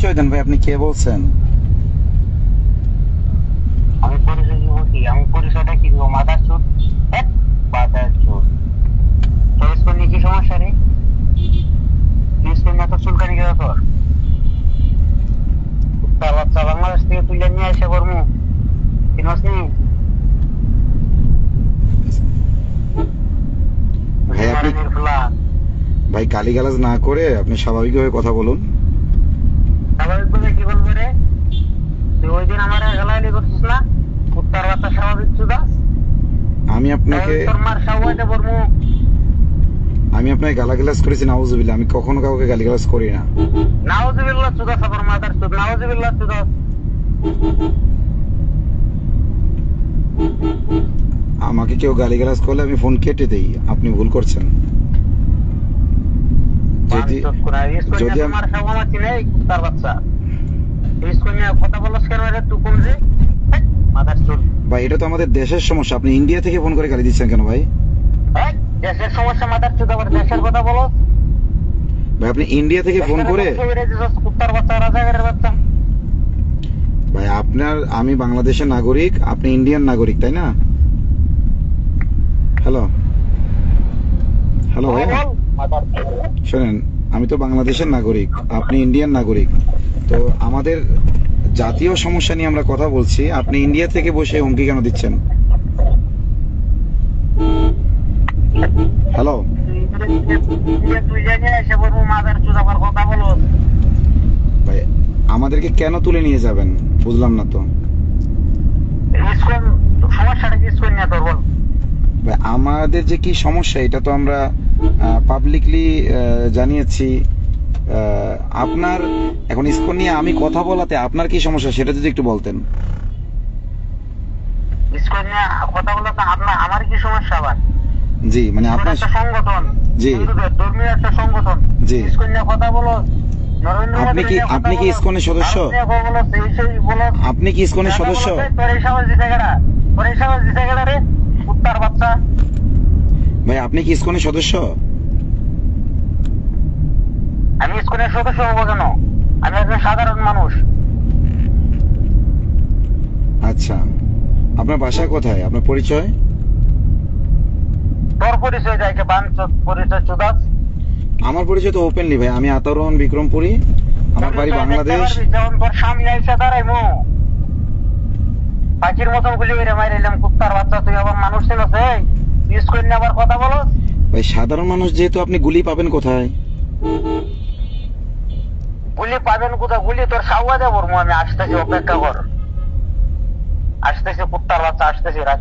পরিচয় দেন ভাই, আপনি কে বলছেন? আমি পরিচয় দিব কি? আমি পরিচয়টা কি দিব? মাদার চোদ, এক মাদার চোদ। চয়েস করলে কি সমস্যা রে? চয়েস করলে এত চুলকানি কেন তোর? তার বাচ্চা বাংলাদেশ থেকে তুলে নিয়ে এসে করবো, চিনস নি? ভাই আপনি মারানির ফুলা ভাই গালিগালাজ না করে আপনি স্বাভাবিকভাবে কথা বলুন। স্বাভাবিক বলে কি বলবো রে? তুই ওই দিন আমার গালাগালি করছিস না? কুত্তার বাচ্চা স্বাভাবিক চুদা। আমি আপনাকে তোর মার সাওয়াইতে করবো। আমি আপনাকে গালাগালাজ করেছি? নাউজুবিল্লাহ, আমি কখনো কাউকে গালিগালাজ করি না। নাউজুবিল্লাহ চুদা, সাবর মাদার চুদ, নাউজুবিল্লাহ চুদা। আমাকে কেউ গালিগালাজ করলে আমি ফোন কেটে দেই, আপনি ভুল করছেন। যদি যদি আমি- তোমার সাওয়া চিনে কুত্তার বাচ্চা। ইসকোনিয়া কথা বলছ কেন রে তুই কোন রে? মাদার চুদ। ভাই এটা তো আমাদের দেশের সমস্যা, আপনি ইন্ডিয়া থেকে ফোন করে গালি দিচ্ছেন কেন ভাই? এই দেশের সমস্যা মাদার চুদ, আবার দেশের কথা বলো? ভাই আপনি ইন্ডিয়া থেকে ফোন করে, কুত্তার বাচ্চা, রাজাগারের বাচ্চা। ভাই আমি বাংলাদেশের নাগরিক, আপনি ইন্ডিয়ান নাগরিক, তাই না? হ্যালো হ্যালো ভাই, বল মাদার চুদ। শোনেন, আমি তো বাংলাদেশের নাগরিক, আপনি ইন্ডিয়ান নাগরিক। তো আমাদের জাতীয় সমস্যা নিয়ে আমরা কথা বলছি, আপনি ইন্ডিয়া থেকে বসে হুমকি কেন দিচ্ছেন? হ্যালো তুই জানি এসে বলবো মাদার চুদ, আবার কথা বলো? ভাই, আমাদেরকে কেন তুলে নিয়ে যাবেন বুঝলাম না তো। ইসকন সমস্যাটা কি? ইসকন নিয়ে তোর বল। ভাই আমাদের যে কি সমস্যা এটা তো আমরা পাবলিকলি জানিয়েছি। আপনার এখন ইসকন নিয়ে আমি কথা বলাতে আপনার কি সমস্যা সেটা যদি একটু বলতেন। ইসকন নিয়ে কথা বলো তো আপনার, আমার কি সমস্যা আবার? জি মানে ইসকন আপনার, একটা সংগঠন, জি হিন্দুদের ধর্মীয় একটা সংগঠন। জি। ইসকন নিয়ে কথা বলো? নরেন্দ্র আপনি মোদী কি নিয়ে কথা আপনি কি বলো? ইসকনের সদস্য? ভারত নিয়ে কথা বলো, সেই বলো। আপনি কি ইসকনের সদস্য? তোর এই সাহস দিতে গেলা, তোর এই সাহস দিতে গেলা রে কুত্তার বাচ্চা। ভাই আপনি কি ইসকনের সদস্য? আমি ইসকনের সদস্য হবো কেন? আমি একজন সাধারণ মানুষ। আচ্ছা, আপনার বাসা কোথায়, আপনার পরিচয়? তোর পরিচয় যাইকে বাঞ্চত পরিচয় চুদাস। আমার পরিচয় তো ওপেনলি ভাই, আমি আতাউর রহমান বিক্রমপুরী, আমার বাড়ি বাংলাদেশ। যেমন তোর সামনে এসে দাঁড়াই মো পাখির মতন গুলি মেরে মাইরাইলাম কুত্তার বাচ্চা, তুই আবার মানুষ ছিল সেই ইসকন নিয়ে আবার কথা বলো? ভাই সাধারণ মানুষ যেহেতু, আপনি গুলি পাবেন কোথায়? গুলি পাবেন কোথায়? গুলি তোর সাওয়া দেবো, আমি আসতেছি, অপেক্ষা কর। আসতেছি কুত্তার বাচ্চা, আসতেছি রাখ।